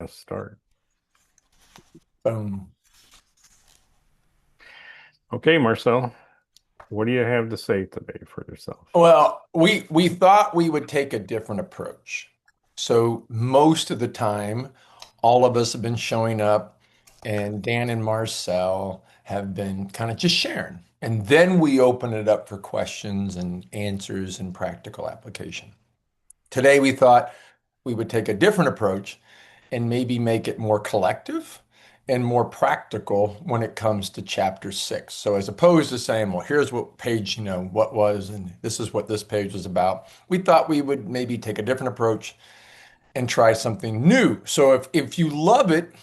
Let's start. Boom. Okay, Marcel, what do you have to say today for yourself? Well, we thought we would take a different approach. So most of the time, all of us have been showing up, and Dan and Marcel have been kind of just sharing. And then we open it up for questions and answers and practical application. Today, we thought we would take a different approach and maybe make it more collective and more practical when it comes to chapter 6. So as opposed to saying, well, here's what page, what was, and this is what this page was about, we thought we would maybe take a different approach and try something new. So if you love it,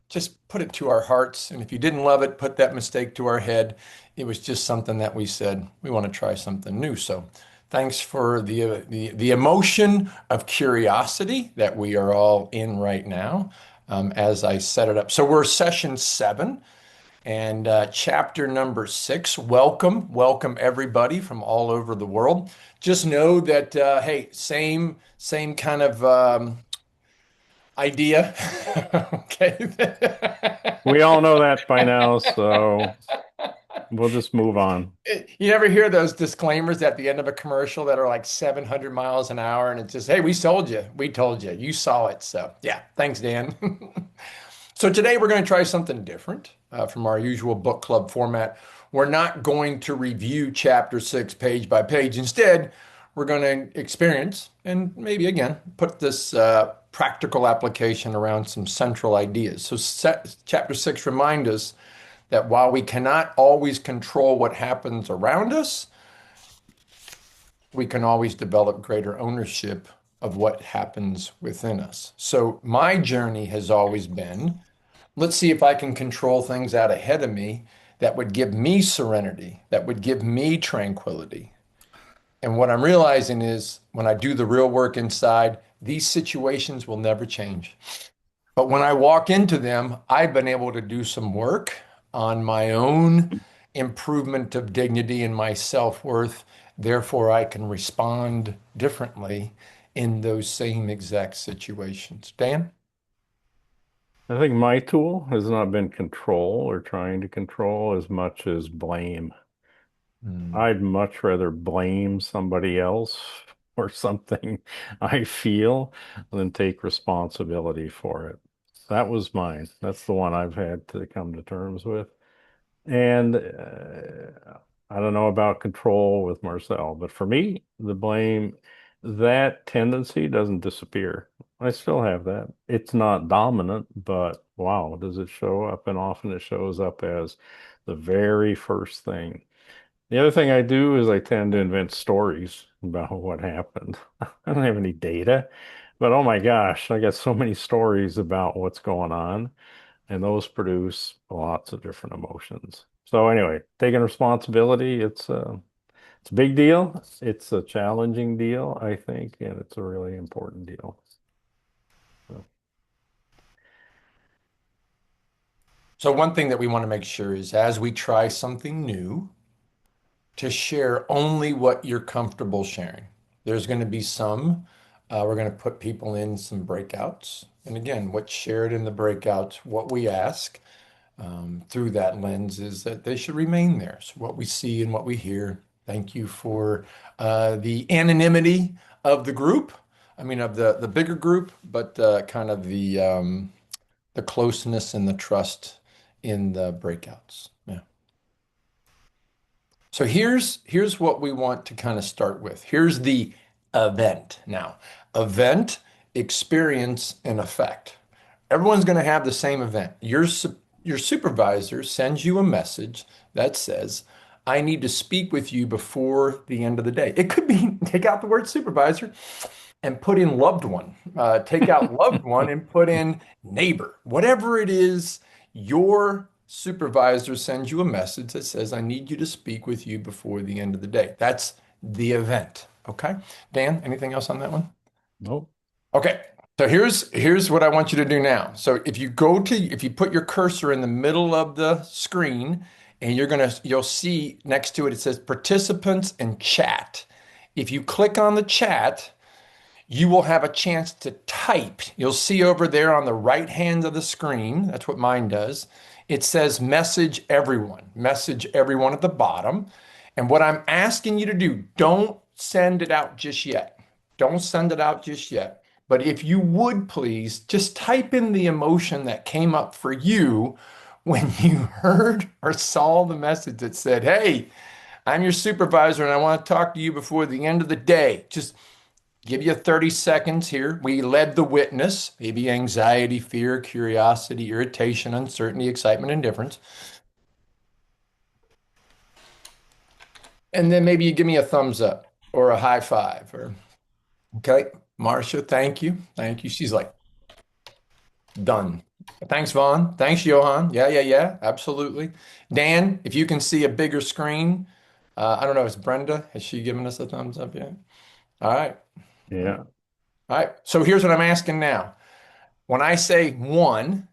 just put it to our hearts. And if you didn't love it, put that mistake to our head. It was just something that we said we want to try something new. So thanks for the emotion of curiosity that we are all in right now, as I set it up. So we're session 7 and chapter number 6. Welcome everybody from all over the world. Just know that hey, same kind of idea. Okay. We all know that by now, so we'll just move on. You never hear those disclaimers at the end of a commercial that are like 700 miles an hour, and it's just, hey, we sold you. We told you. You saw it. So, yeah, thanks, Dan. So, today we're going to try something different from our usual book club format. We're not going to review chapter 6 page by page. Instead, we're going to experience and maybe again put this practical application around some central ideas. So, chapter 6 reminds us that while we cannot always control what happens around us, we can always develop greater ownership of what happens within us. So, my journey has always been, let's see if I can control things out ahead of me that would give me serenity, that would give me tranquility. And what I'm realizing is when I do the real work inside, these situations will never change. But when I walk into them, I've been able to do some work on my own improvement of dignity and my self-worth. Therefore, I can respond differently in those same exact situations. Dan? I think my tool has not been control or trying to control as much as blame. Hmm. I'd much rather blame somebody else or something I feel than take responsibility for it. That was mine. That's the one I've had to come to terms with. And I don't know about control with Marcel, but for me, the blame, that tendency doesn't disappear. I still have that. It's not dominant, but wow, does it show up? And often it shows up as the very first thing. The other thing I do is I tend to invent stories about what happened. I don't have any data, but oh my gosh, I got so many stories about what's going on, and those produce lots of different emotions. So anyway, taking responsibility, it's a big deal. It's a challenging deal, I think, and it's a really important deal. So, So, one thing that we want to make sure is as we try something new, to share only what you're comfortable sharing. There's going to be we're going to put people in some breakouts. And again, what's shared in the breakouts, what we ask through that lens is that they should remain there. So, what we see and what we hear. Thank you for the anonymity of the group. I mean, of the bigger group, but kind of the closeness and the trust in the breakouts. Yeah. So here's what we want to kind of start with. Here's the event now. Event, experience, and effect. Everyone's going to have the same event. Your supervisor sends you a message that says, I need to speak with you before the end of the day. It could be take out the word supervisor and put in loved one. Take out loved one and put in neighbor. Whatever it is, your supervisor sends you a message that says, I need you to speak with you before the end of the day. That's the event. Okay. Dan, anything else on that one? nope. Okay. So here's what I want you to do now. So if you put your cursor in the middle of the screen and you'll see next to it, it says participants and chat. If you click on the chat, you will have a chance to type. You'll see over there on the right hand of the screen, that's what mine does. It says message everyone at the bottom. And what I'm asking you to do, don't send it out just yet. Don't send it out just yet. But if you would please just type in the emotion that came up for you when you heard or saw the message that said, "Hey, I'm your supervisor and I want to talk to you before the end of the day." Just give you 30 seconds here. We led the witness, maybe anxiety, fear, curiosity, irritation, uncertainty, excitement, indifference. And then maybe you give me a thumbs up or a high five or okay. Marcia, thank you. Thank you. She's like, done. Thanks, Vaughn. Thanks, Johan. Yeah, yeah, yeah. Absolutely. Dan, if you can see a bigger screen, I don't know, is Brenda, has she given us a thumbs up yet? All right. All Yeah. right. So here's what I'm asking now. When I say one,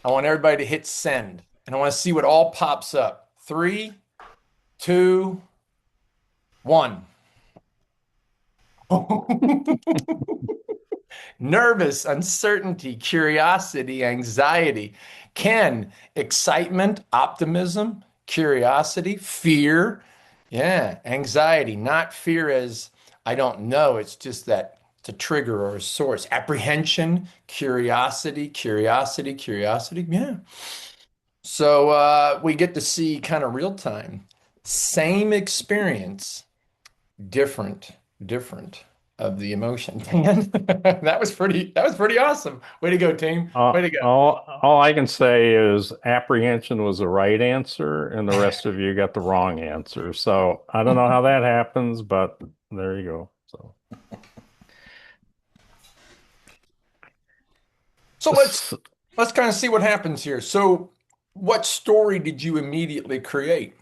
I want everybody to hit send, and I want to see what all pops up. Three, two, one. Nervous, uncertainty, curiosity, anxiety. Ken, excitement, optimism, curiosity, fear. Yeah, anxiety, not fear as I don't know. It's just that it's a trigger or a source. Apprehension, curiosity, curiosity, curiosity. Yeah. So we get to see kind of real time. Same experience, different, different of the emotion. Man, that was pretty awesome. Way to go, team. Way to All I can say is apprehension was the right answer, and the rest of you got the wrong answer. So I don't know how that happens, but there you go. So, So let's s- let's kind of see what happens here. So what story did you immediately create?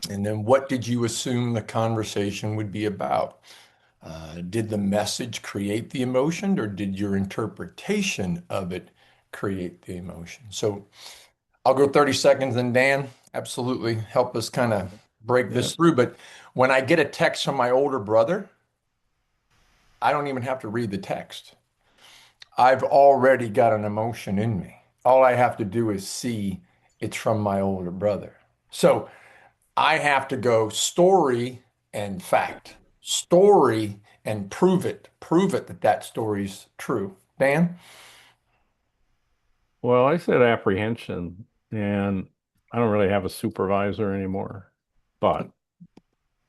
And then what did you assume the conversation would be about? Did the message create the emotion, or did your interpretation of it create the emotion? So I'll go 30 seconds, and Dan, absolutely help us kind of break yeah. this through. But when I get a text from my older brother, I don't even have to read the text. I've already got an emotion in me. All I have to do is see it's from my older brother. So I have to go story and fact, story and prove it that that story's true. Dan? Well, I said apprehension, and I don't really have a supervisor anymore. But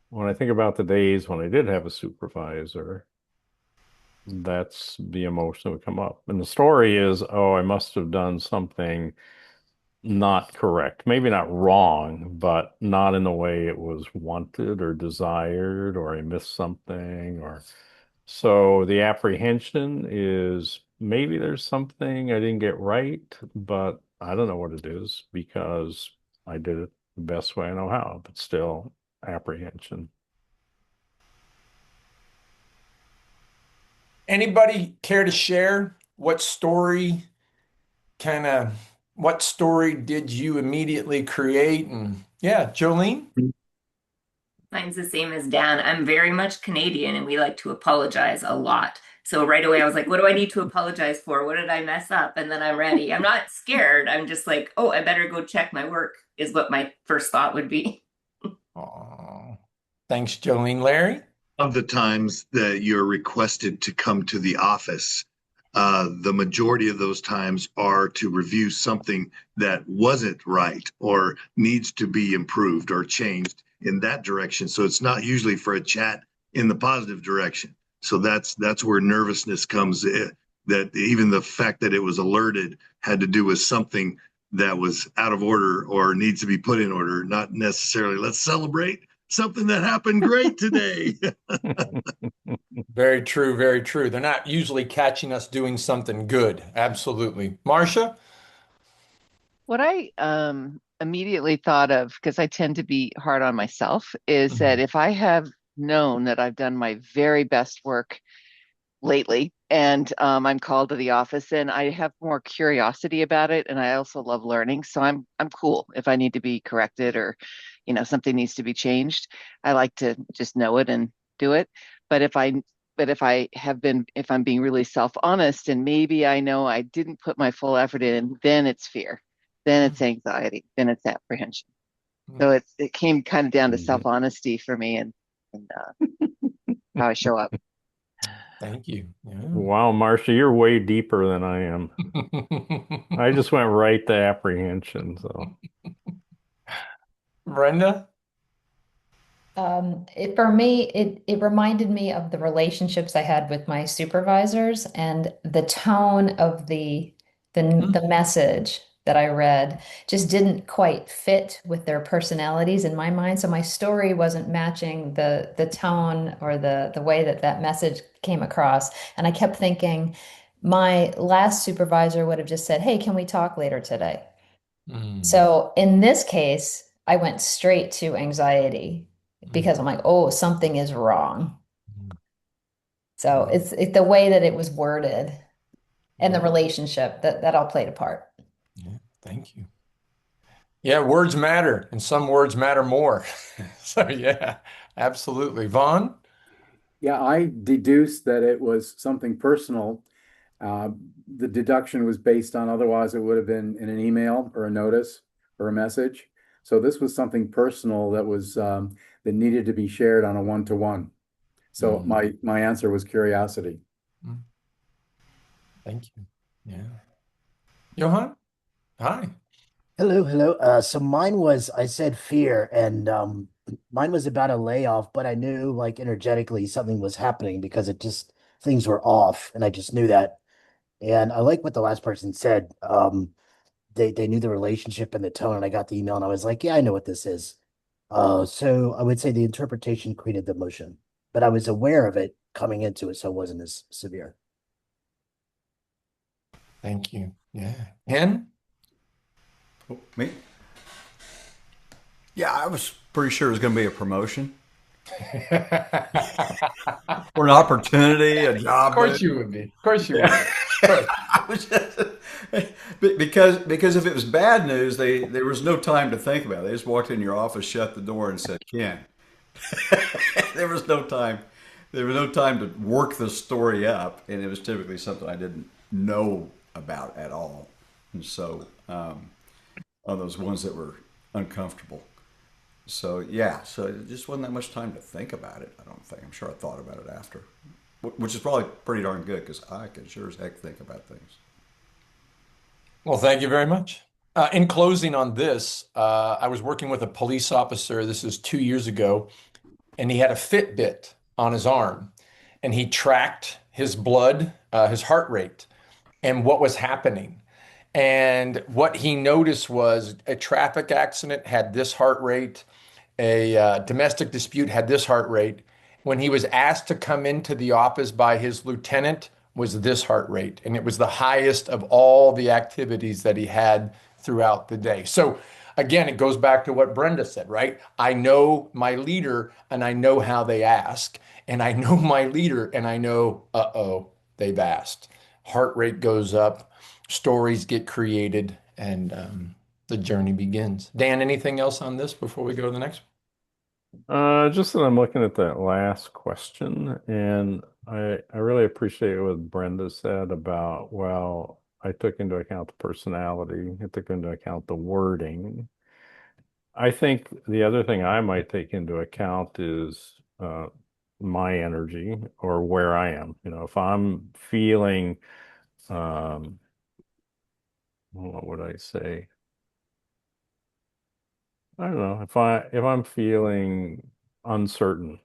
when I think about the days when I did have a supervisor, that's the emotion that would come up. And the story is, oh, I must have done something not correct. Maybe not wrong, but not in the way it was wanted or desired, or I missed something, or so the apprehension is maybe there's something I didn't get right, but I don't know what it is because I did it the best way I know how, but still apprehension. Anybody care to share what story did you immediately create? And yeah, Jolene? Mine's the same as Dan. I'm very much Canadian and we like to apologize a lot. So right away I was like, what do I need to apologize for? What did I mess up? And then I'm ready. I'm not scared. I'm just like, oh, I better go check my work, is what my first thought would be. Oh, thanks, Jolene. Larry? Of the times that you're requested to come to the office, the majority of those times are to review something that wasn't right or needs to be improved or changed in that direction. So it's not usually for a chat in the positive direction. So that's where nervousness comes in. That even the fact that it was alerted had to do with something that was out of order or needs to be put in order, not necessarily let's celebrate something that happened great today. Very true, very true. They're not usually catching us doing something good. Absolutely. Marcia? What I immediately thought of, because I tend to be hard on myself, is that Mhm. if I have known that I've done my very best work lately and I'm called to the office, then I have more curiosity about it, and I also love learning. So I'm cool if I need to be corrected or, something needs to be changed. I like to just know it and do it. But But if I'm being really self-honest and maybe I know I didn't put my full effort in, then it's fear, then it's anxiety, then it's apprehension. So it came kind of down to Mhm. self-honesty for me and how I show up. Thank you. Yeah. Wow, Marcia, you're way deeper than I am. I just went right to apprehension. So, Brenda? For me, it reminded me of the relationships I had with my supervisors and the tone of the message that I read just didn't quite fit with their personalities in my mind. So my story wasn't matching the tone or the way that that message came across. And I kept thinking my last supervisor would have just said, "Hey, can we talk later today?" Mm. So in this case, I went straight to anxiety because I'm like, oh, something is wrong. So Yeah. it's the way that it was worded and the Yeah. relationship that all played a part. Yeah. Thank you. Yeah, words matter, and some words matter more. So yeah, absolutely. Vaughn? Yeah, I deduced that it was something personal. Uh, the deduction was based on otherwise it would have been in an email or a notice or a message. So this was something personal that was that needed to be shared on a one-to-one. So Mm. my answer was curiosity. Mm. Thank you. Yeah. Johan? Hi. Hello, hello. So mine was, I said fear, and mine was about a layoff, but I knew like energetically something was happening because it just things were off, and I just knew that. And I like what the last person said. They knew the relationship and the tone, and I got the email, and I was like, yeah, I know what this is. So I would say the interpretation created the emotion, but I was aware of it coming into it, so it wasn't as severe. Thank you. Yeah. Ken? Oh, me? Yeah, I was pretty sure it was going to be a promotion Of or an opportunity, a job course move. you would be. Of course you would be. Of course. I was just, because if it was bad news, there was no time to think about it. They just walked in your office, shut the door, and said, "Ken." There was no time. There was no time to work the story up, and it was typically something I didn't know about at all. And so, on those ones that were uncomfortable. So yeah, so it just wasn't that much time to think about it. I don't think. I'm sure I thought about it after, which is probably pretty darn good because I can sure as heck think about things. Well, thank you very much. In closing on this, I was working with a police officer. This is 2 years ago, and he had a Fitbit on his arm, and he tracked his blood, his heart rate, and what was happening. And what he noticed was a traffic accident had this heart rate, a domestic dispute had this heart rate. When he was asked to come into the office by his lieutenant, was this heart rate, and it was the highest of all the activities that he had throughout the day. So again, it goes back to what Brenda said, right? I know my leader and I know how they ask, and I know my leader and I know, uh-oh, they've asked. Heart rate goes up, stories get created, and the journey begins. Dan, anything else on this before we go to the next? just that I'm looking at that last question, and I really appreciate what Brenda said about, well, I took into account the personality, I took into account the wording. I think the other thing I might take into account is my energy or where I am. You know, if I'm feeling, um, what would I say? I don't know. If I'm feeling uncertain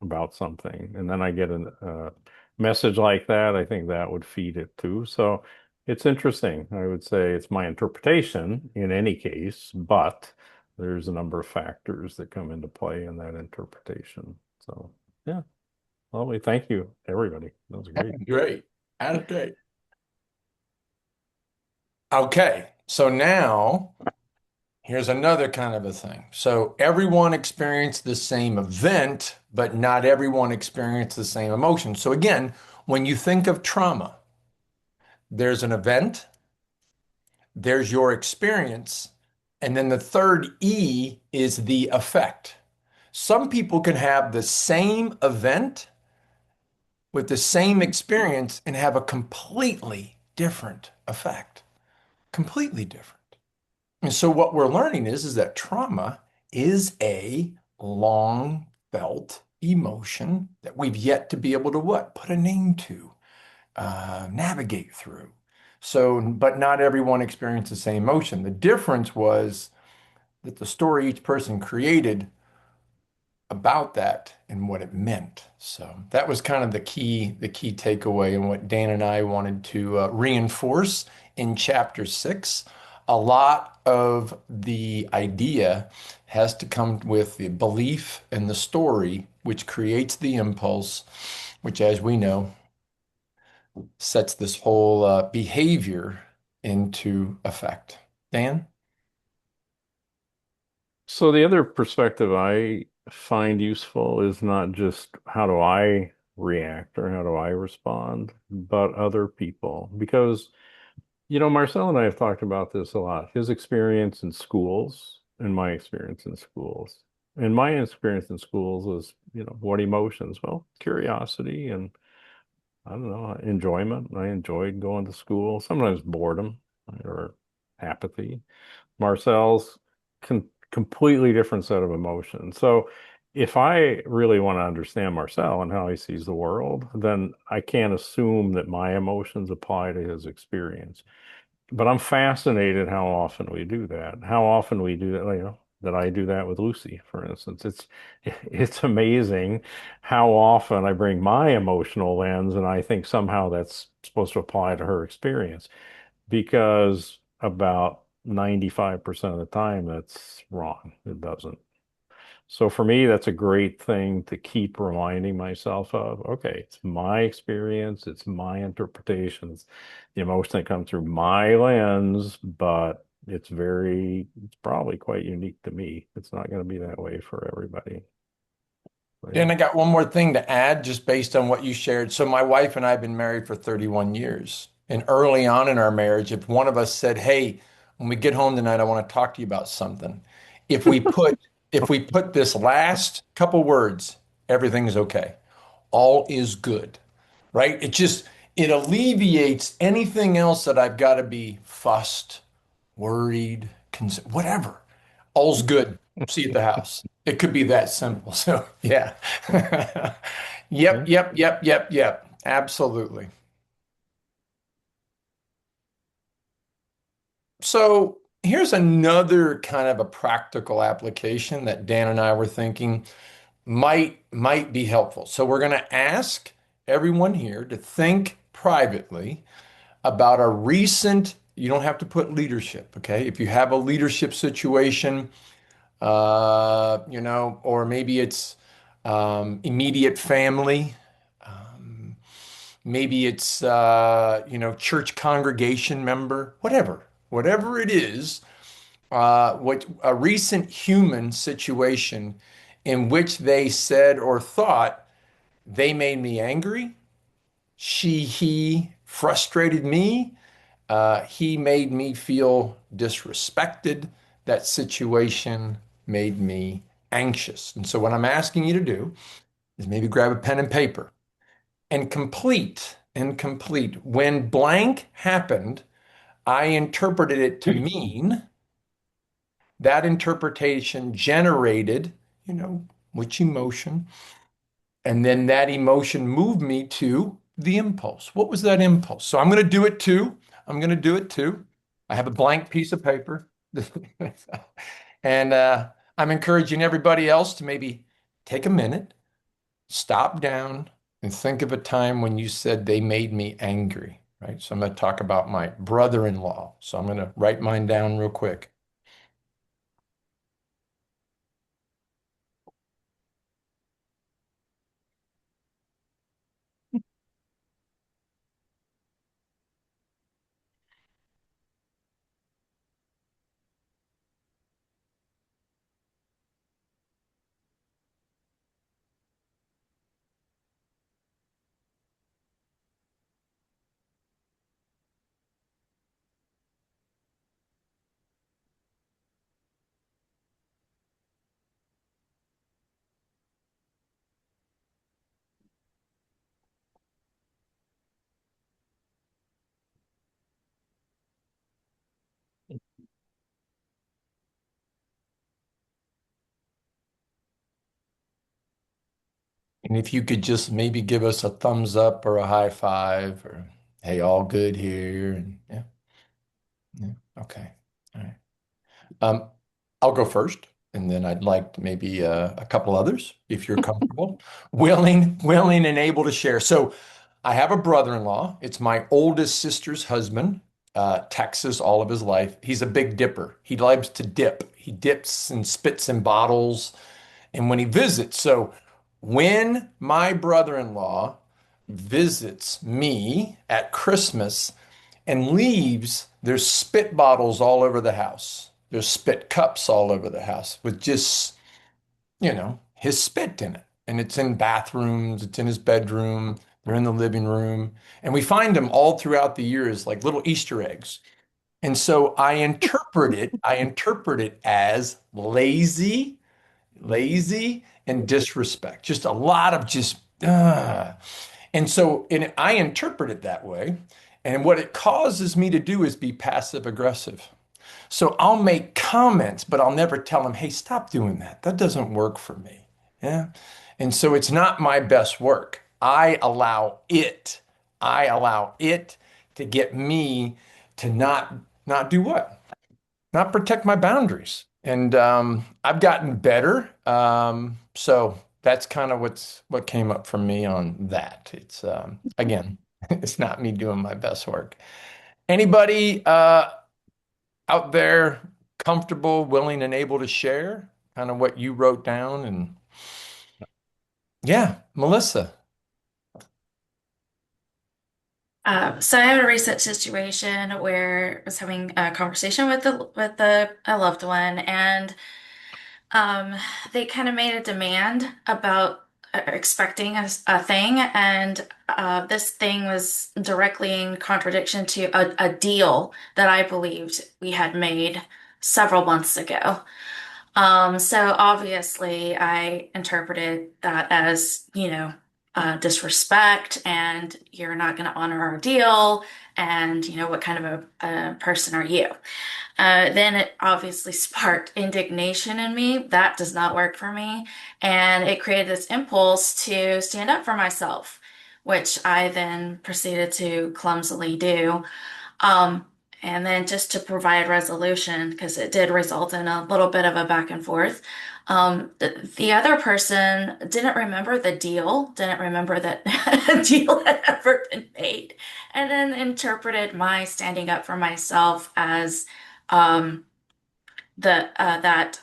about something, and then I get a message like that, I think that would feed it too. So it's interesting. I would say it's my interpretation in any case, but there's a number of factors that come into play in that interpretation. So yeah, lovely. Thank you, everybody. That was great. Great. Out of date. Okay, so now here's another kind of a thing. So everyone experienced the same event, but not everyone experienced the same emotion. So again, when you think of trauma, there's an event, there's your experience, and then the third E is the effect. Some people can have the same event with the same experience and have a completely different effect. Completely different. And so what we're learning is that trauma is a long felt emotion that we've yet to be able to what? Put a name to, navigate through. So, but not everyone experienced the same emotion. The difference was that the story each person created about that and what it meant. So that was kind of the key takeaway and what Dan and I wanted to reinforce in chapter 6. A lot of the idea has to come with the belief and the story, which creates the impulse, which, as we know, sets this whole behavior into effect. Dan? So the other perspective I find useful is not just how do I react or how do I respond, but other people. Because, Marcel and I have talked about this a lot. His experience in schools and my experience in schools. And my experience in schools was, what emotions? Well, curiosity and I don't know, enjoyment. I enjoyed going to school, sometimes boredom or apathy. Marcel's completely different set of emotions. So if I really want to understand Marcel and how he sees the world, then I can't assume that my emotions apply to his experience. But I'm fascinated how often we do that. How often we do that, that I do that with Lucy, for instance. It's amazing how often I bring my emotional lens and I think somehow that's supposed to apply to her experience because about 95% of the time that's wrong. It doesn't. So for me, that's a great thing to keep reminding myself of. Okay, it's my experience, it's my interpretations, the emotion that comes through my lens, but it's probably quite unique to me. It's not going to be that way for everybody. But yeah. Dan, I got one more thing to add just based on what you shared. So my wife and I have been married for 31 years. And early on in our marriage, if one of us said, "Hey, when we get home tonight, I want to talk to you about something." If we put if we put this last couple words, everything's okay. All is good, right? It alleviates anything else that I've got to be fussed, worried, whatever. All's good. See you at the house. It could be that simple. So, yeah. Yeah. Yep, yep, yep, yep, yep. Absolutely. So, here's another kind of a practical application that Dan and I were thinking might be helpful. So, we're going to ask everyone here to think privately about a recent, you don't have to put leadership, okay? If you have a leadership situation, or maybe it's immediate family. Maybe it's, church congregation member, whatever it is, what a recent human situation in which they said or thought they made me angry, he frustrated me, he made me feel disrespected. That situation made me anxious. And so, what I'm asking you to do is maybe grab a pen and paper and complete. When blank happened, I interpreted it to mean that interpretation generated, which emotion, and then that emotion moved me to the impulse. What was that impulse? So I'm going to do it too. I'm going to do it too. I have a blank piece of paper. And I'm encouraging everybody else to maybe take a minute, stop down, and think of a time when you said they made me angry, right? So I'm going to talk about my brother-in-law. So I'm going to write mine down real quick. And if you could just maybe give us a thumbs up or a high five or hey, all good here. And yeah, yeah, okay. All right. Um, I'll go first, and then I'd like maybe a couple others, if you're comfortable, willing, and able to share. So I have a brother-in-law. It's my oldest sister's husband, Texas all of his life. He's a big dipper. He loves to dip. He dips and spits in bottles, and when he visits, so when my brother-in-law visits me at Christmas and leaves, there's spit bottles all over the house. There's spit cups all over the house with just, his spit in it. And it's in bathrooms, it's in his bedroom, they're in the living room. And we find them all throughout the years like little Easter eggs. And so I interpret it as lazy and disrespect. Just a lot of just And so I interpret it that way. And what it causes me to do is be passive aggressive. So I'll make comments, but I'll never tell them, hey, stop doing that. That doesn't work for me. Yeah. And so it's not my best work. I allow it to get me to not do what? Not protect my boundaries. And I've gotten better. So that's kind of what came up for me on that. It's again, it's not me doing my best work. Anybody out there comfortable, willing, and able to share kind of what you wrote down? And yeah, Melissa. So I had a recent situation where I was having a conversation with a loved one, and they kind of made a demand about expecting a thing, and this thing was directly in contradiction to a deal that I believed we had made several months ago. So obviously I interpreted that as, disrespect, and you're not going to honor our deal, and, what kind of a person are you? Then it obviously sparked indignation in me. That does not work for me. And it created this impulse to stand up for myself, which I then proceeded to clumsily do. Um, and then just to provide resolution, because it did result in a little bit of a back and forth. The other person didn't remember the deal, didn't remember that a deal had ever been made, and then interpreted my standing up for myself as um, that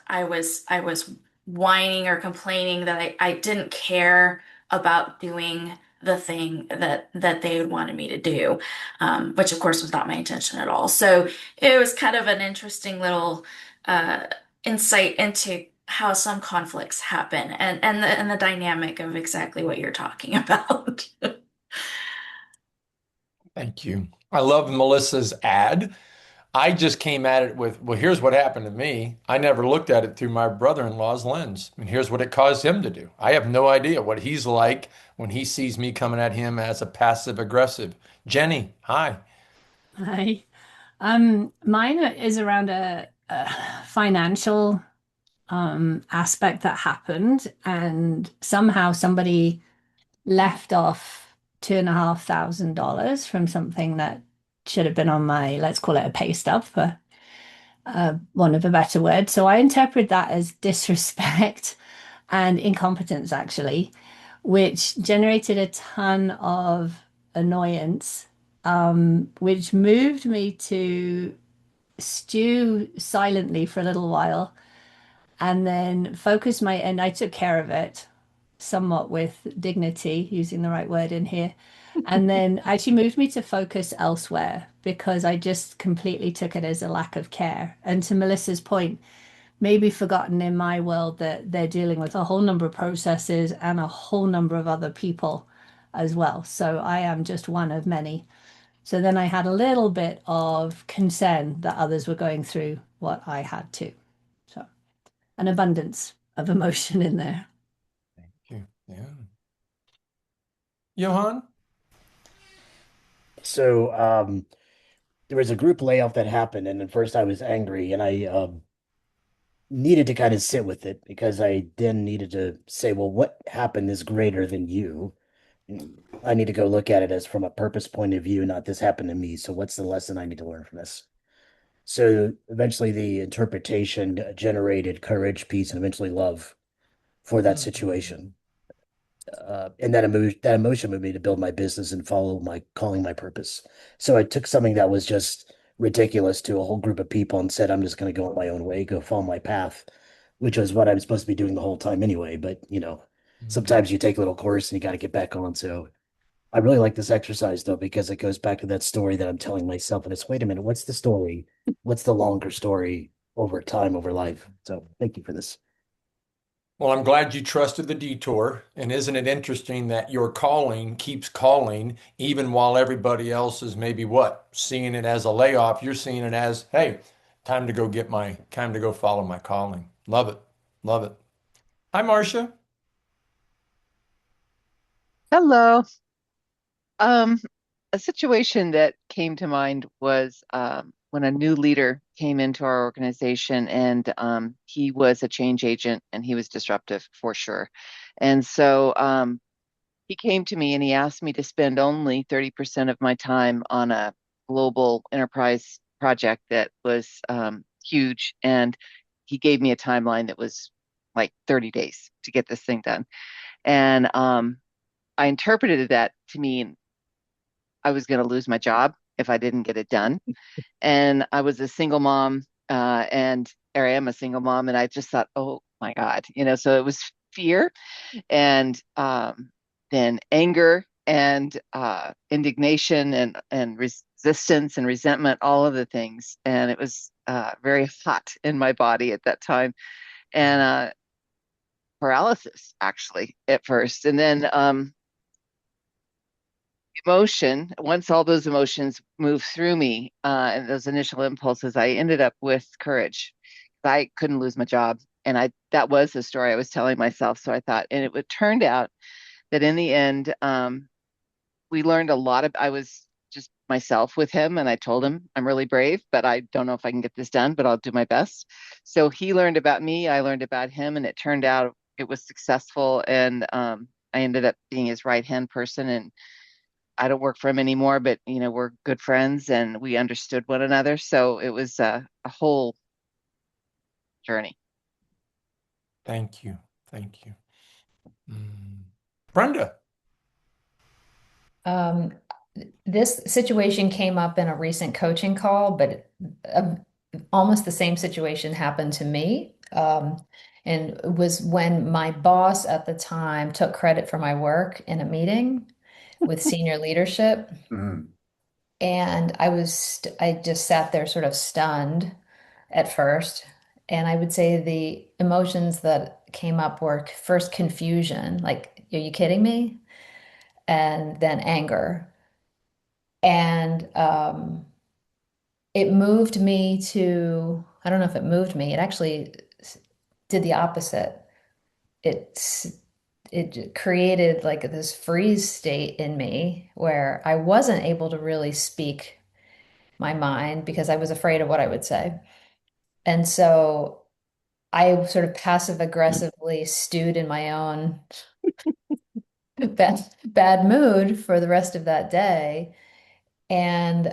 I was whining or complaining that I didn't care about doing the thing that they wanted me to do, which of course was not my intention at all. So it was kind of an interesting little uh, insight into how some conflicts happen, and the dynamic of exactly what you're talking about. Thank you. I love Melissa's ad. I just came at it with, well, here's what happened to me. I never looked at it through my brother-in-law's lens. And here's what it caused him to do. I have no idea what he's like when he sees me coming at him as a passive aggressive. Jenny, hi. Hi. Mine is around a financial aspect that happened, and somehow somebody left off $2,500 from something that should have been on my, let's call it a pay stub for want of a better word. So I interpret that as disrespect and incompetence, actually, which generated a ton of annoyance, which moved me to stew silently for a little while and then focus my, and I took care of it somewhat with dignity, using the right word in here. And then actually moved me to focus elsewhere because I just completely took it as a lack of care. And to Melissa's point, maybe forgotten in my world that they're dealing with a whole number of processes and a whole number of other people as well. So I am just one of many. So then I had a little bit of concern that others were going through what I had too. So an abundance of emotion in there. Thank you. Yeah. Johan? So there was a group layoff that happened, and at first I was angry, and needed to kind of sit with it because I then needed to say, well, what happened is greater than you. I need to go look at it as from a purpose point of view, not this happened to me. So what's the lesson I need to learn from this? So eventually the interpretation generated courage, peace, and eventually love for that situation. And that emotion moved me to build my business and follow my calling, my purpose. So I took something that was just ridiculous to a whole group of people and said, I'm just going to go my own way, go follow my path, which was what I'm supposed to be doing the whole time anyway. But sometimes you take a little course and you got to get back on. So I really like this exercise though, because it goes back to that story that I'm telling myself. And it's, wait a minute, what's the story? What's the longer story over time, over life? So thank you for this. Well, I'm glad you trusted the detour. And isn't it interesting that your calling keeps calling even while everybody else is maybe what? Seeing it as a layoff, you're seeing it as, hey, time to go follow my calling. Love it. Love it. Hi, Marcia. Hello. Um, a situation that came to mind was when a new leader came into our organization, and he was a change agent and he was disruptive for sure. And so he came to me and he asked me to spend only 30% of my time on a global enterprise project that was huge. And he gave me a timeline that was like 30 days to get this thing done. And I interpreted that to mean I was going to lose my job if I didn't get it done. And I was a single mom, or I am a single mom, and I just thought, oh my God, so it was fear and then anger and indignation and resistance and resentment, all of the things. And it was very hot in my body at that time, and paralysis actually at first. And then emotion, once all those emotions moved through me and those initial impulses, I ended up with courage. I couldn't lose my job. And that was the story I was telling myself. So I thought, and it would turned out that in the end, we learned a lot I was just myself with him, and I told him I'm really brave, but I don't know if I can get this done, but I'll do my best. So he learned about me, I learned about him, and it turned out it was successful. And I ended up being his right hand person, and I don't work for him anymore, but we're good friends and we understood one another. So it was a whole journey. Thank you. Thank you. Brenda. This situation came up in a recent coaching call, but almost the same situation happened to me. And it was when my boss at the time took credit for my work in a meeting with senior leadership. Mhm. And I just sat there sort of stunned at first. And I would say the emotions that came up were first confusion, like, are you kidding me? And then anger. And it moved me to, I don't know if it moved me, it actually did the opposite. It's it created like this freeze state in me where I wasn't able to really speak my mind because I was afraid of what I would say. And so I sort of passive aggressively stewed in my own bad mood for the rest of that day. And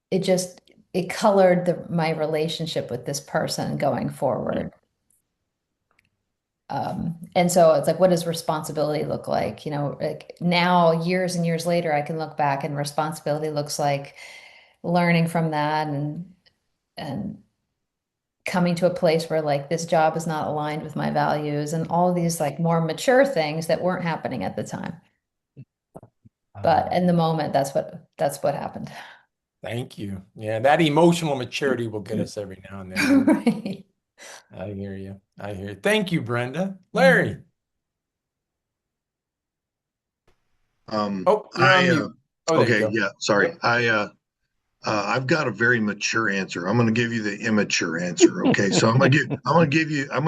it just it colored my relationship with this person going forward. And so it's like, what does responsibility look like? Like now, years and years later, I can look back and responsibility looks like learning from that and coming to a place where like this job is not aligned with my values and all these like more mature things that weren't happening at the time. But in the moment, that's what happened. Thank you. Yeah, that emotional maturity will get us every now and then. Right. I hear you. I hear you. Thank you, Brenda. Larry. Oh, you're on mute. Oh, there you Okay, go. yeah, sorry. Yep. I've got a very mature answer. I'm going to give you the immature answer. Okay, so I'm going to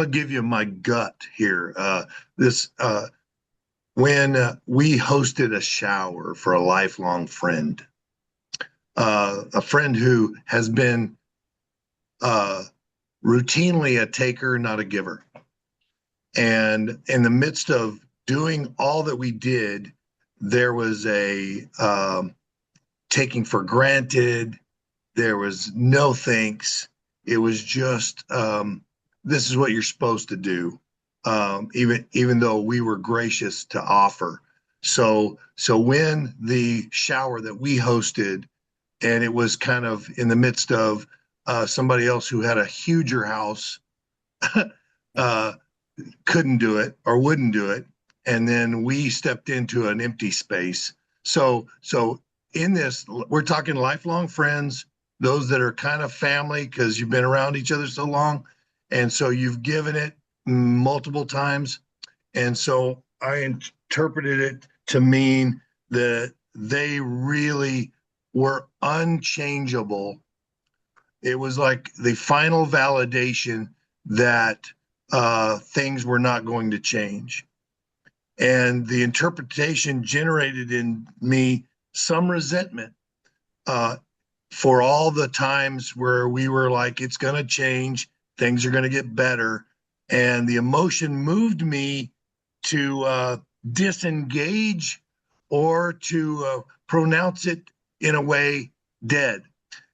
give you my gut here. This when we hosted a shower for a lifelong friend, a friend who has been routinely a taker, not a giver. And in the midst of doing all that we did, there was a taking for granted. There was no thanks. It was just this is what you're supposed to do. Even though we were gracious to offer. So when the shower that we hosted, and it was kind of in the midst of somebody else who had a huger house, uh, couldn't do it or wouldn't do it, and then we stepped into an empty space. So in this, we're talking lifelong friends, those that are kind of family because you've been around each other so long, and so you've given it multiple times, and so I interpreted it to mean that they really were unchangeable. It was like the final validation that things were not going to change. And the interpretation generated in me some resentment for all the times where we were like, it's going to change, things are going to get better. And the emotion moved me to disengage or to pronounce it in a way dead.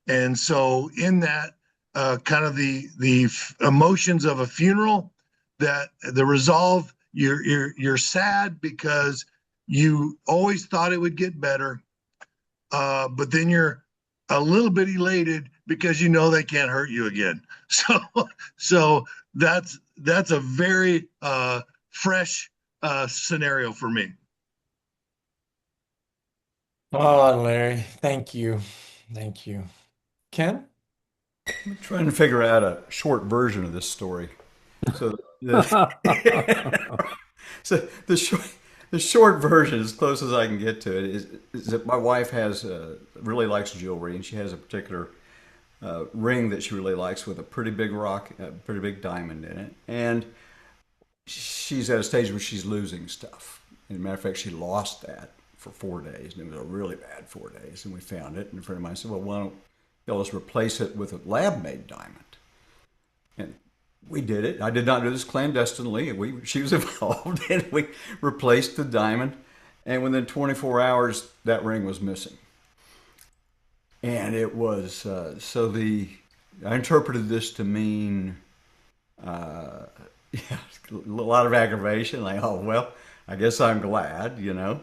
And so in that kind of the emotions of a funeral, that the resolve, you're sad because you always thought it would get better, but then you're a little bit elated because you know they can't hurt you again. So that's a very fresh scenario for me. Oh, Larry, thank you. Thank you. Ken? I'm trying to figure out a short version of this story. So the, so the short version, as close as I can get to it, is that my wife has really likes jewelry, and she has a particular ring that she really likes with a pretty big rock, a pretty big diamond in it, and she's at a stage where she's losing stuff. As a matter of fact, she lost that for 4 days, and it was a really bad 4 days. And we found it, and a friend of mine said, "Well, why don't you let's replace it with a lab-made diamond?" And we did it. I did not do this clandestinely. She was involved, and we replaced the diamond. And within 24 hours, that ring was missing. And it was I interpreted this to mean yeah, a lot of aggravation. Like, oh well, I guess I'm glad, you know.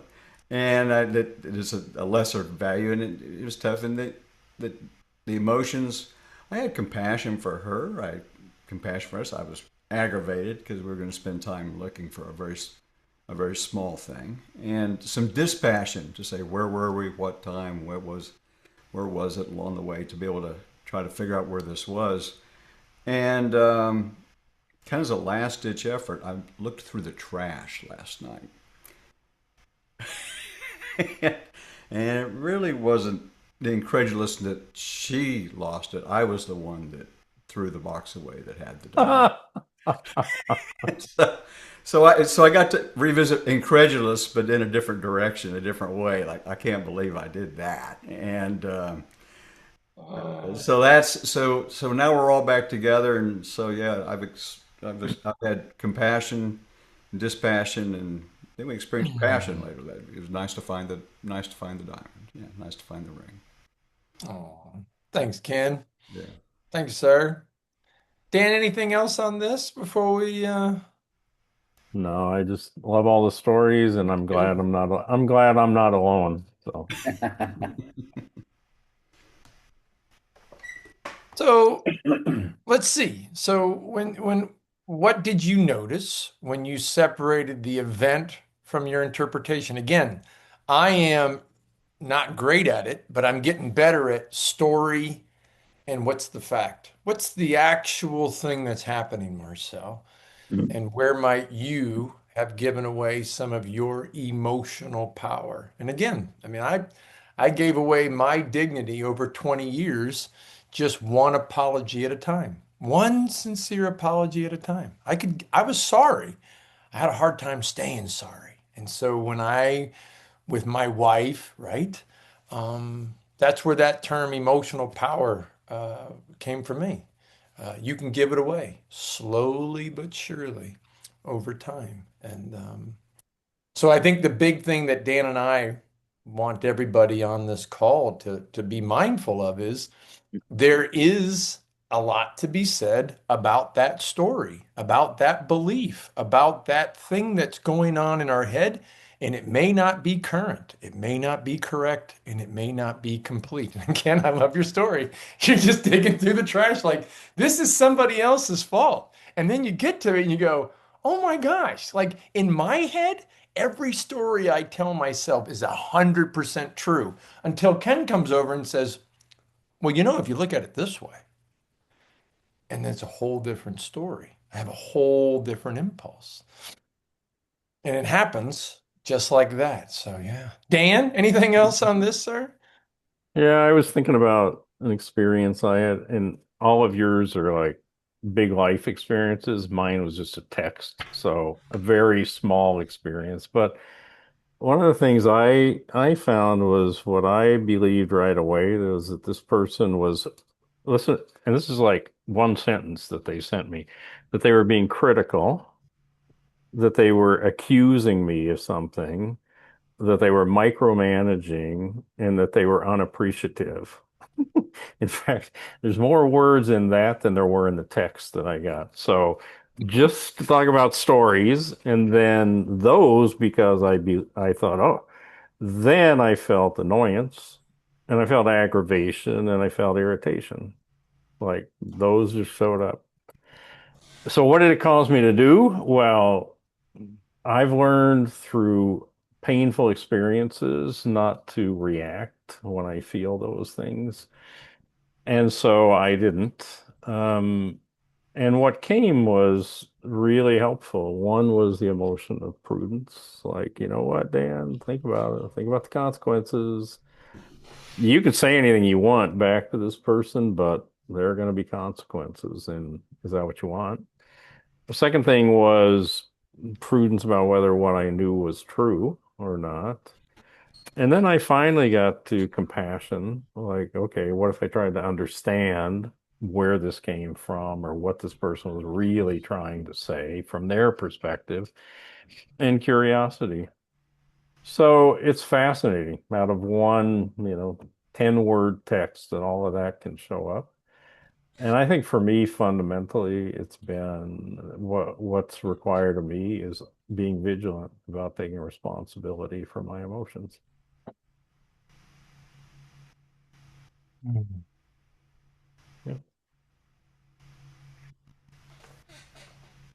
And that it is a lesser value, and it was tough. And that the emotions, I had compassion for her. I had compassion for us. I was aggravated because we were going to spend time looking for a very small thing, and some dispassion to say where were we, what time, where was it along the way, to be able to try to figure out where this was. And kind of as a last ditch effort, I looked through the trash last night. And it really wasn't the incredulous that she lost it. I was the one that threw the box away that had the diamond. So I got to revisit incredulous, but in a different direction, a different way. Like, I can't believe I did that. And so now we're all back together. And so yeah, I've had compassion, and dispassion, and then we experienced passion later. That it was nice to find the diamond. Yeah, nice to find the ring. Oh, thanks, Ken. Yeah. Thanks, sir. Dan, anything else on this before we No, I just love all the stories, and I'm glad good. I'm glad I'm not alone. So So let's see. So when what did you notice when you separated the event from your interpretation? Again, I am not great at it, but I'm getting better at story and what's the fact? What's the actual thing that's happening, Marcel? And where might you have given away some of your emotional power? And again, I mean, I gave away my dignity over 20 years, just one apology at a time. One sincere apology at a time. I was sorry. I had a hard time staying sorry. And so when with my wife, right? That's where that term emotional power came from me. you can give it away slowly but surely over time. And so I think the big thing that Dan and I want everybody on this call to be mindful of is there is a lot to be said about that story, about that belief, about that thing that's going on in our head. And it may not be current, it may not be correct, and it may not be complete. And again, I love your story. You're just digging through the trash like this is somebody else's fault. And then you get to it and you go, oh my gosh, like in my head, every story I tell myself is 100% true until Ken comes over and says, well, if you look at it this way, and it's a whole different story. I have a whole different impulse. And it happens just like that. So, yeah. Dan, anything else on this, sir? Yeah, I was thinking about an experience I had, and all of yours are like big life experiences. Mine was just a text, so a very small experience. But one of the things I found was what I believed right away was that this person was, listen, and this is like one sentence that they sent me, that they were being critical, that they were accusing me of something, that they were micromanaging, and that they were unappreciative. In fact, there's more words in that than there were in the text that I got. So just to talk about stories, and then those because I thought, oh, then I felt annoyance, and I felt aggravation, and I felt irritation. Like those just showed up. So what did it cause me to do? Well, I've learned through painful experiences not to react when I feel those things. And so I didn't. And what came was really helpful. One was the emotion of prudence. Like, you know what, Dan, think about it. Think about the consequences. You could say anything you want back to this person, but there are going to be consequences. And is that what you want? The second thing was prudence about whether what I knew was true or not. And then I finally got to compassion. Like, okay, what if I tried to understand where this came from or what this person was really trying to say from their perspective, and curiosity. So it's fascinating. Out of one, 10-word text and all of that can show up. And I think for me, fundamentally, it's been what's required of me is being vigilant about taking responsibility for my emotions. Mhm. Yeah.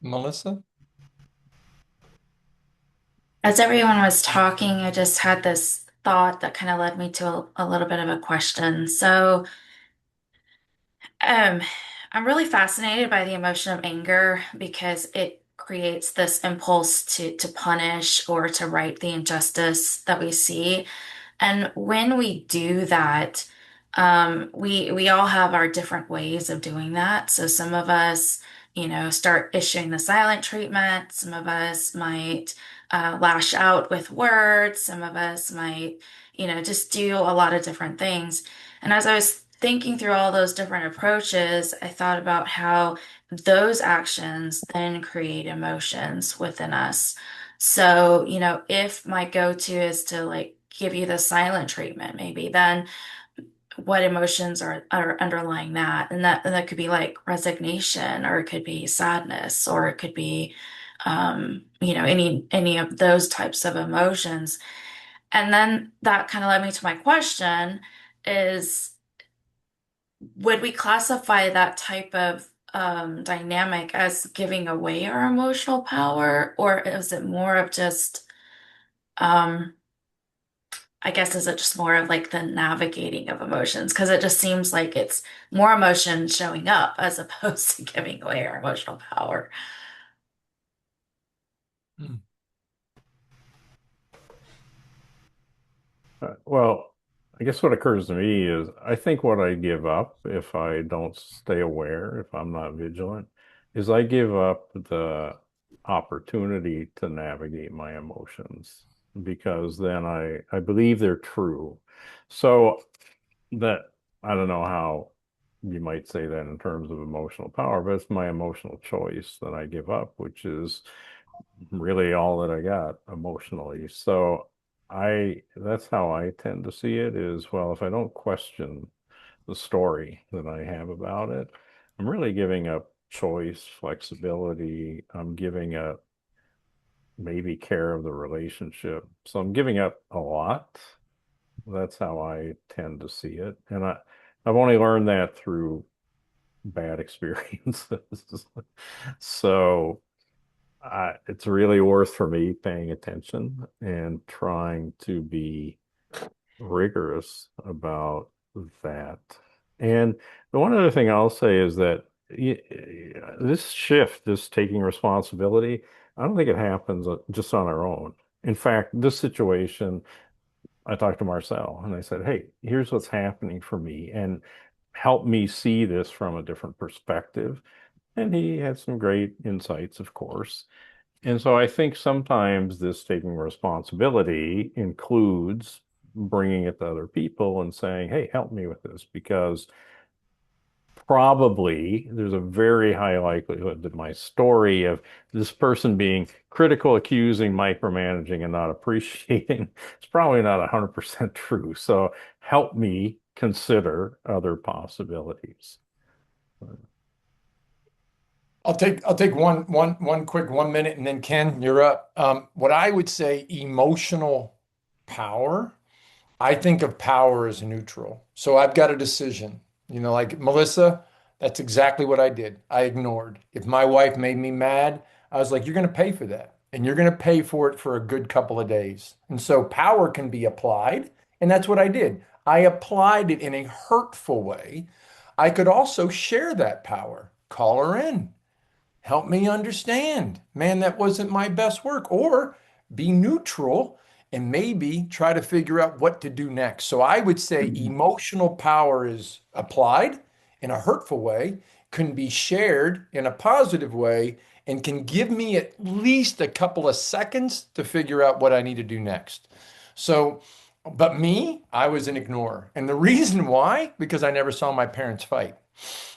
Melissa? As everyone was talking, I just had this thought that kind of led me to a little bit of a question. So, Um, I'm really fascinated by the emotion of anger because it creates this impulse to punish or to right the injustice that we see. And when we do that, we all have our different ways of doing that. So some of us, start issuing the silent treatment. Some of us might lash out with words. Some of us might, just do a lot of different things. And as I was thinking through all those different approaches, I thought about how those actions then create emotions within us. So, if my go-to is to like give you the silent treatment, maybe then what emotions are underlying that? And that could be like resignation, or it could be sadness, or it could be any of those types of emotions. And then that kind of led me to my question is, would we classify that type of dynamic as giving away our emotional power, or is it more of just um, I guess is it just more of like the navigating of emotions? Because it just seems like it's more emotion showing up as opposed to giving away our emotional power. Hmm. Well, I guess what occurs to me is I think what I give up if I don't stay aware, if I'm not vigilant, is I give up the opportunity to navigate my emotions because then I believe they're true. So that I don't know how you might say that in terms of emotional power, but it's my emotional choice that I give up, which is really all that I got emotionally. So that's how I tend to see it is, well, if I don't question the story that I have about it, I'm really giving up choice, flexibility. I'm giving up maybe care of the relationship. So I'm giving up a lot. That's how I tend to see it. And I've only learned that through bad experiences. So it's really worth for me paying attention and trying to be rigorous about that. And the one other thing I'll say is that this shift, this taking responsibility, I don't think it happens just on our own. In fact, this situation, I talked to Marcel and I said, hey, here's what's happening for me, and help me see this from a different perspective. And he had some great insights, of course. And so I think sometimes this taking responsibility includes bringing it to other people and saying, hey, help me with this, because probably there's a very high likelihood that my story of this person being critical, accusing, micromanaging, and not appreciating is probably not 100% true. So help me consider other possibilities. I'll take one quick 1 minute, and then Ken, you're up. What I would say, emotional power. I think of power as neutral. So I've got a decision. Like Melissa, that's exactly what I did. I ignored. If my wife made me mad, I was like, you're going to pay for that. And you're going to pay for it for a good couple of days. And so power can be applied. And that's what I did. I applied it in a hurtful way. I could also share that power, call her in, help me understand, man, that wasn't my best work, or be neutral and maybe try to figure out what to do next. So I would say emotional power is applied in a hurtful way, can be shared in a positive way, and can give me at least a couple of seconds to figure out what I need to do next. So, but me, I was an ignorer. And the reason why, because I never saw my parents fight.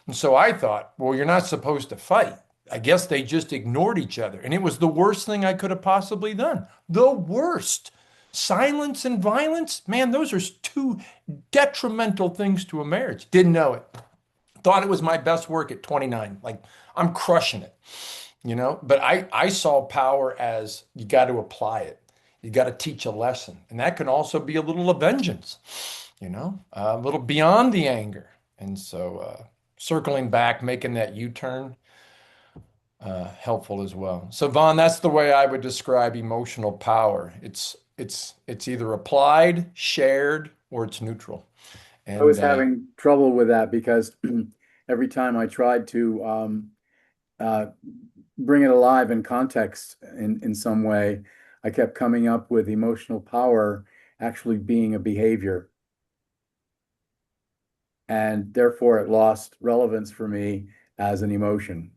And so I thought, well, you're not supposed to fight. I guess they just ignored each other. And it was the worst thing I could have possibly done. The worst. Silence and violence, man, those are two detrimental things to a marriage. Didn't know it. Thought it was my best work at 29. Like, I'm crushing it. But I saw power as you got to apply it. You got to teach a lesson. And that can also be a little of vengeance, a little beyond the anger. And so circling back, making that U-turn, helpful as well. So Vaughn, that's the way I would describe emotional power. It's either applied, shared, or it's neutral. I was And having trouble with that because every time I tried to uh, bring it alive in context in some way, I kept coming up with emotional power actually being a behavior. And therefore it lost relevance for me as an emotion.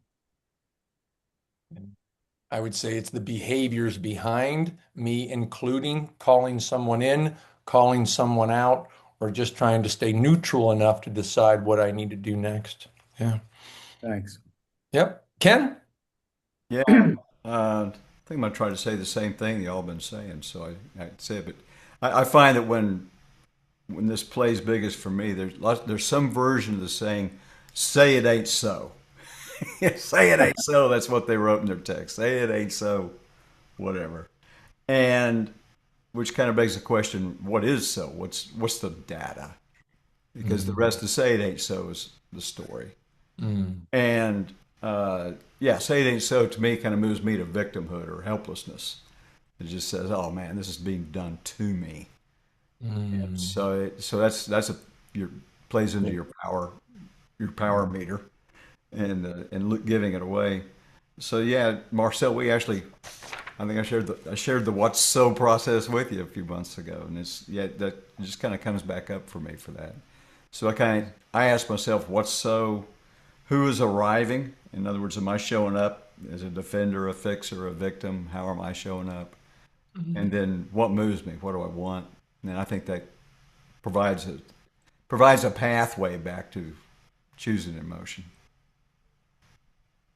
I would say it's the behaviors behind me, including calling someone in, calling someone out, or just trying to stay neutral enough to decide what I need to do next. Yeah. Thanks. Yep. Ken? Yeah, I think I'm gonna try to say the same thing y'all been saying. So I'd say, but I find that when this plays biggest for me, there's some version of the saying, "Say it ain't so." Say it ain't so. That's what they wrote in their text. Say it ain't so, whatever. And which kind of begs the question: what is so? What's the data? Because the rest of say it ain't so is the story. Mm. And yeah, say it ain't so to me kind of moves me to victimhood or helplessness. It just says, "Oh man, this is being done to me." And Mm. so that's your plays into your power meter, and giving it away. So yeah, Marcel, I think I shared the what's so process with you a few months ago, and that just kind of comes back up for me for that. So I ask myself, what's so, who is arriving? In other words, am I showing up as a defender, a fixer, a victim? How am I showing up? And then what moves me? What do I want? And I think that provides a pathway back to choosing emotion,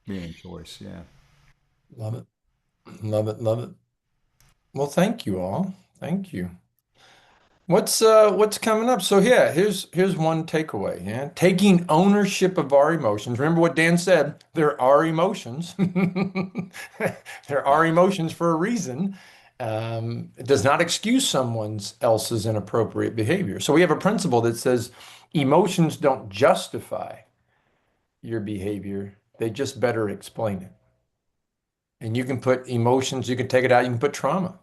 being a choice. Yeah. Love it. Love it. Love it. Well, thank you all. Thank you. What's coming up? So yeah, here's one takeaway. Yeah. Taking ownership of our emotions. Remember what Dan said, there are emotions. There are emotions for a reason. It does not excuse someone's else's inappropriate behavior. So we have a principle that says emotions don't justify your behavior. They just better explain it. And you can put emotions, you can take it out, you can put trauma.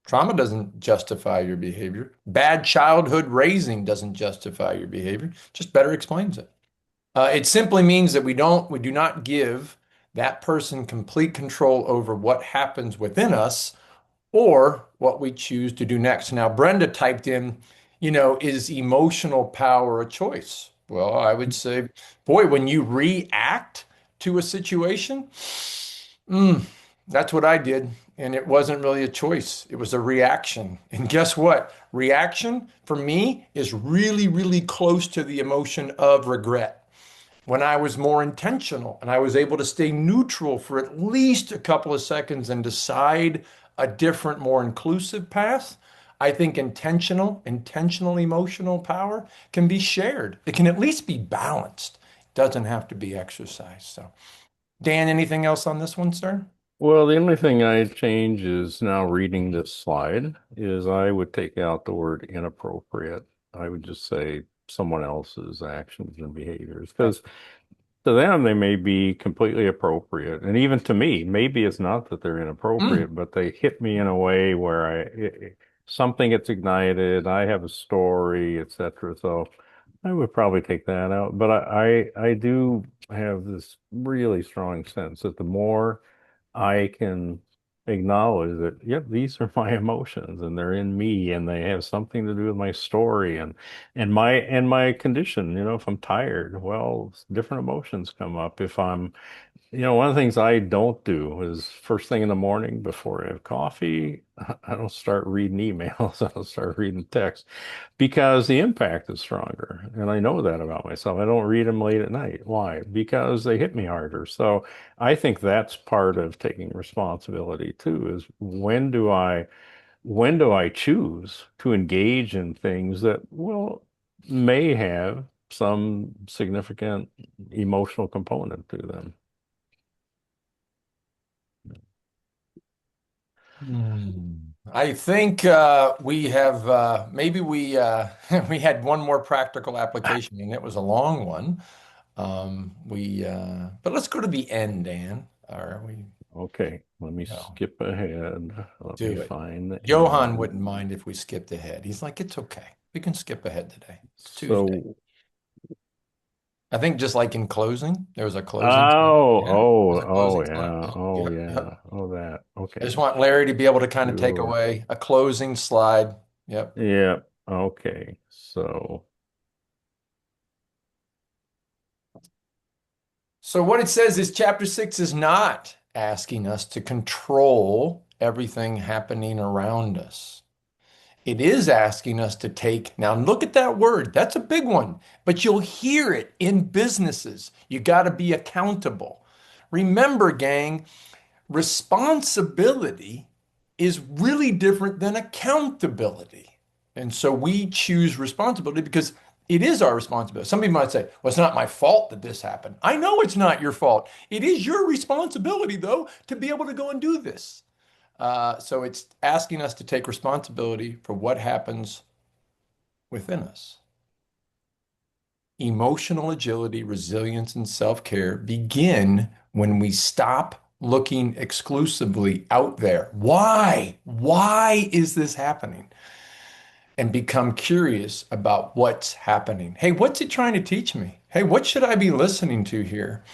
Trauma doesn't justify your behavior. Bad childhood raising doesn't justify your behavior. Just better explains it. It simply means that we do not give that person complete control over what happens within us or what we choose to do next. Now, Brenda typed in, is emotional power a choice? Well, I would say, boy, when you react to a situation, mm, that's what I did. And it wasn't really a choice. It was a reaction. And guess what? Reaction for me is really, really close to the emotion of regret. When I was more intentional and I was able to stay neutral for at least a couple of seconds and decide a different, more inclusive path, I think intentional emotional power can be shared. It can at least be balanced. It doesn't have to be exercised. So, Dan, anything else on this one, sir? Well, the only thing I'd change is now reading this slide is I would take out the word inappropriate. I would just say someone else's actions and behaviors because to them they may be completely appropriate. And even to me, maybe it's not that they're Mm. inappropriate, but they hit me in a way where something gets ignited, I have a story, etc. So I would probably take that out. But I do have this really strong sense that the more I can acknowledge that, yep, these are my emotions and they're in me and they have something to do with my story and my condition. If I'm tired, well, different emotions come up. If I'm one of the things I don't do is first thing in the morning before I have coffee, I don't start reading emails. I don't start reading text because the impact is stronger. And I know that about myself. I don't read them late at night. Why? Because they hit me harder. So I think that's part of taking responsibility too, is when do I choose to engage in things that, well, may have some significant emotional component to them. I think we have maybe we we had one more practical application, and it was a long one. We but let's go to the end, Dan. Are we Okay, let me go? skip ahead. Let me Do it. find the Johan end. wouldn't mind if we skipped ahead. He's like, it's okay. We can skip ahead today. It's Tuesday. So, I think just like in closing, there was a closing slide. oh, Yeah, oh, there's a oh, closing slide. yeah, Yep, oh, yep, yeah, yep. oh, that. I just Okay, want Larry to be able to kind of take sure. away a closing slide. Yep. Yeah, okay. So what it says is chapter 6 is not asking us to control everything happening around us. It is asking us to take, now look at that word. That's a big one, but you'll hear it in businesses. You got to be accountable. Remember, gang, responsibility is really different than accountability. And so we choose responsibility because it is our responsibility. Some people might say, well, it's not my fault that this happened. I know it's not your fault. It is your responsibility, though, to be able to go and do this. So it's asking us to take responsibility for what happens within us. Emotional agility, resilience, and self-care begin when we stop looking exclusively out there. Why? Why is this happening? And become curious about what's happening. Hey, what's it trying to teach me? Hey, what should I be listening to here?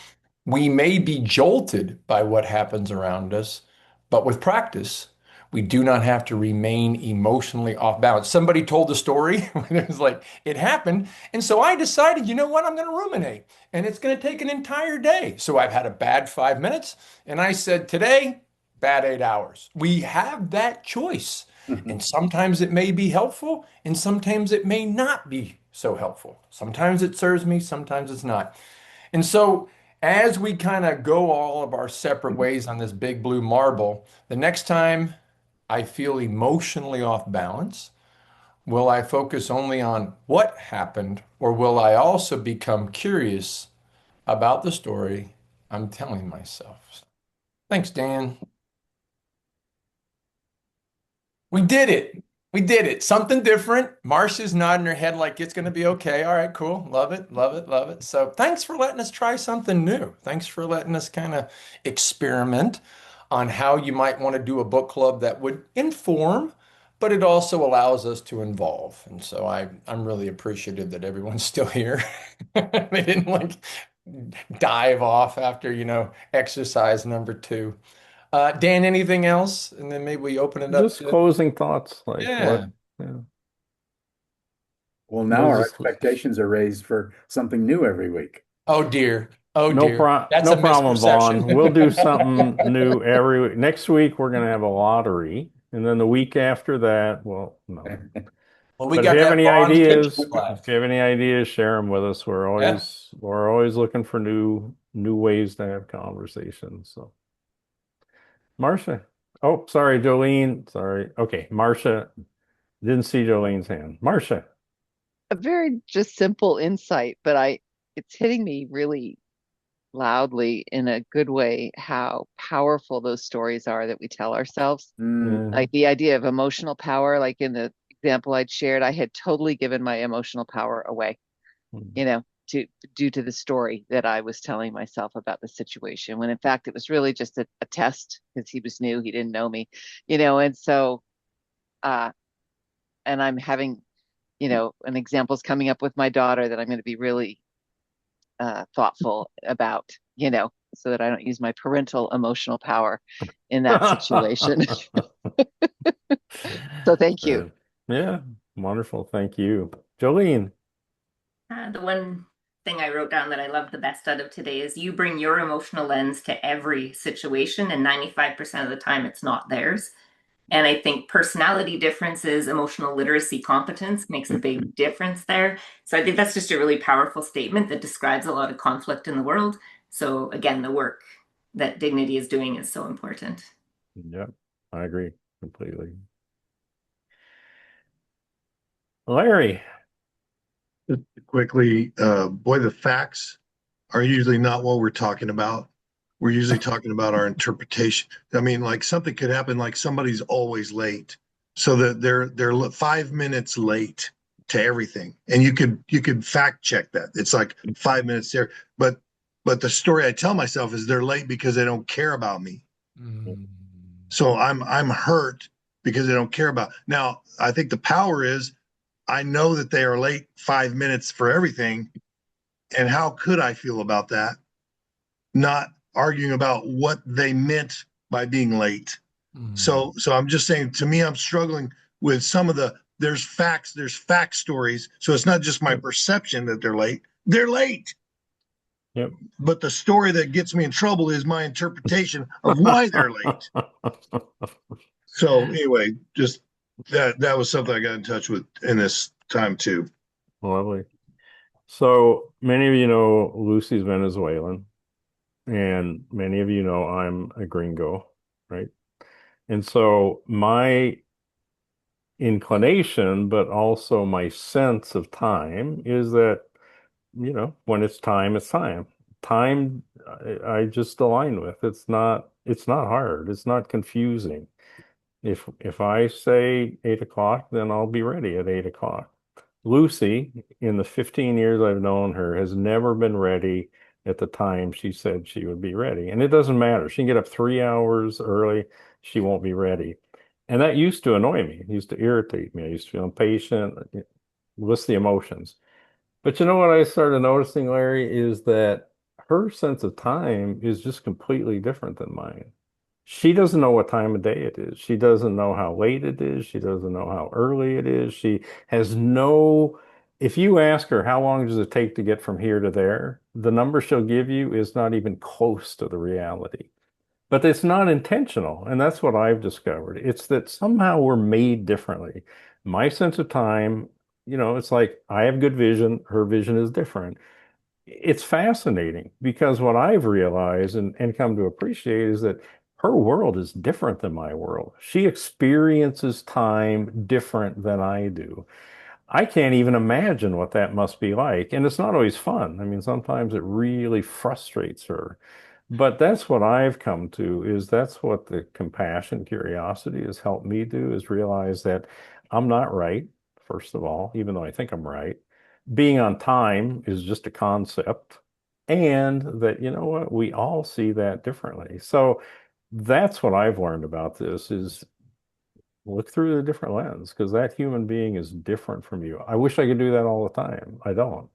We may be jolted by what happens around us, but with practice, we do not have to remain emotionally off balance. Somebody told the story when it was like, it happened. And so I decided, you know what? I'm going to ruminate and it's going to take an entire day. So I've had a bad 5 minutes and I said, today, bad 8 hours. We have that choice. And sometimes it may be helpful and sometimes it may not be so helpful. Sometimes it serves me, sometimes it's not. And so as we kind of go all of our separate ways on this big blue marble, the next time I feel emotionally off balance, will I focus only on what happened, or will I also become curious about the story I'm telling myself? Thanks, Dan. We did it. We did it. Something different. Marcia's nodding her head like it's going to be okay. All right, cool. Love it. Love it. Love it. So thanks for letting us try something new. Thanks for letting us kind of experiment on how you might want to do a book club that would inform, but it also allows us to involve. And so I'm really appreciative that everyone's still here. They didn't like dive off after, exercise number 2. Dan, anything else? And then maybe we open it up Just to, closing thoughts, like what? yeah. Yeah. Well, now What is our this? expectations are raised for something new every week. Oh dear. Oh dear. That's a No problem, Vaughn. We'll do something misperception. new every week. Next week we're gonna have a lottery, and then the week after that, well, no. Well, we But if got you to have have any Vaughn's kitchen ideas, class. share them with us. We're Yeah. always looking for new ways to have conversations. So, Marcia. Oh, sorry, Jolene. Sorry. Okay, Marcia. Didn't see Jolene's hand. Marcia. A very just simple insight, but it's hitting me really loudly in a good way how powerful those stories are that we tell ourselves. Mhm. Like the idea of emotional power, like in the example I'd shared, I had totally given my emotional power away, Mhm. you know, to due to the story that I was telling myself about the situation, when in fact it was really just a test because he was new, he didn't know me, and so uh and I'm having, an example's coming up with my daughter that I'm going to be really thoughtful about, so that I don't use my parental emotional power in that situation. So thank you. Yeah, wonderful. Thank you. Jolene. The one thing I wrote down that I love the best out of today is you bring your emotional lens to every situation, and 95% of the time it's not theirs. And I think personality differences, emotional literacy competence makes a big difference there. So I think that's just a really powerful statement that describes a lot of conflict in the world. So again, the work that Dignity is doing is so important. Yeah, I agree completely. Larry. Just quickly, boy, the facts are usually not what we're talking about. We're usually talking about our interpretation. I mean, like something could happen, like somebody's always late, so that they're 5 minutes late to everything, and you could fact check that. It's like 5 minutes there, but the story I tell myself is they're late because they don't care about me. Mm. So I'm hurt because they don't care about. Now, I think the power is I know that they are late 5 minutes for everything. And how could I feel about that? Not arguing about what they meant by being late. Mm. So I'm just saying, to me, I'm struggling with some of there's fact stories. So it's not just my perception that they're late. They're late. Yep. But the story that gets me in trouble is my interpretation of why they're late. So anyway, just that was something I got in touch with in this time too. Lovely. So many of you know Lucy's Venezuelan, and many of you know I'm a gringo, right? And so my inclination, but also my sense of time is that, when it's time, it's time. Time, I just align with. It's not hard. It's not confusing. If I say 8 o'clock, then I'll be ready at 8 o'clock. Lucy, in the 15 years I've known her, has never been ready at the time she said she would be ready. And it doesn't matter. She can get up 3 hours early, she won't be ready. And that used to annoy me. It used to irritate me. I used to feel impatient, list the emotions. But you know what I started noticing, Larry, is that her sense of time is just completely different than mine. She doesn't know what time of day it is. She doesn't know how late it is. She doesn't know how early it is. She has no, if you ask her how long does it take to get from here to there, the number she'll give you is not even close to the reality. But it's not intentional. And that's what I've discovered. It's that somehow we're made differently. My sense of time it's like I have good vision, her vision is different. It's fascinating because what I've realized and come to appreciate is that her world is different than my world. She experiences time different than I do. I can't even imagine what that must be like. And it's not always fun. I mean, sometimes it really frustrates her. But that's what I've come to is that's what the compassion, curiosity has helped me do is realize that I'm not right, first of all, even though I think I'm right. Being on time is just a concept. And that, you know what, we all see that differently. So that's what I've learned about this is look through the different lens because that human being is different from you. I wish I could do that all the time. I don't,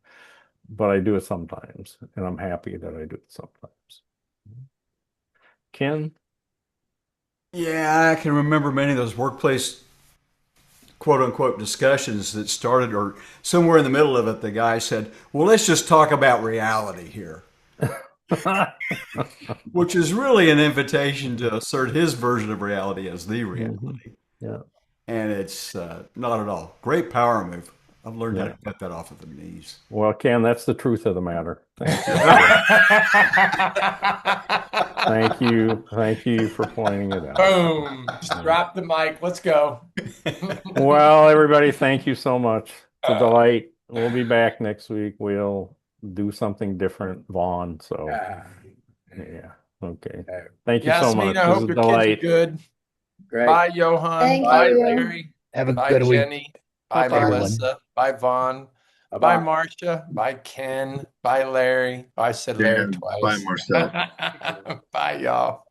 but I do it sometimes, and I'm happy that I do it sometimes. Ken? Yeah, I can remember many of those workplace quote unquote discussions that started, or somewhere in the middle of it, the guy said, "Well, let's just talk about reality here," which is really an invitation to assert his version of reality as the Mhm. reality. Yeah, And it's not at all. Great power move. I've learned how yeah. to cut that off at the knees. Well, Ken, that's the truth of the matter. Thank you for thank you for pointing it out. Boom. Just Yeah. drop the mic. Let's go. Well, everybody, thank you so much. It's a delight. We'll be back next week. We'll do something different, Vaughn. So, Ah, yeah. Okay. okay. Thank you so Yasmin, much. I It was hope a your kids are delight. good. Great. Bye, Johan. Thank Bye, Bye, everybody. you. Larry. Have a Bye, good week, Jenny. Bye, everyone. Melissa. Bye, Vaughn. Bye, Bye-bye. Marcia. Bye, Ken. Bye, Larry. I said Larry Dan, bye, twice. Marcel. Bye, y'all.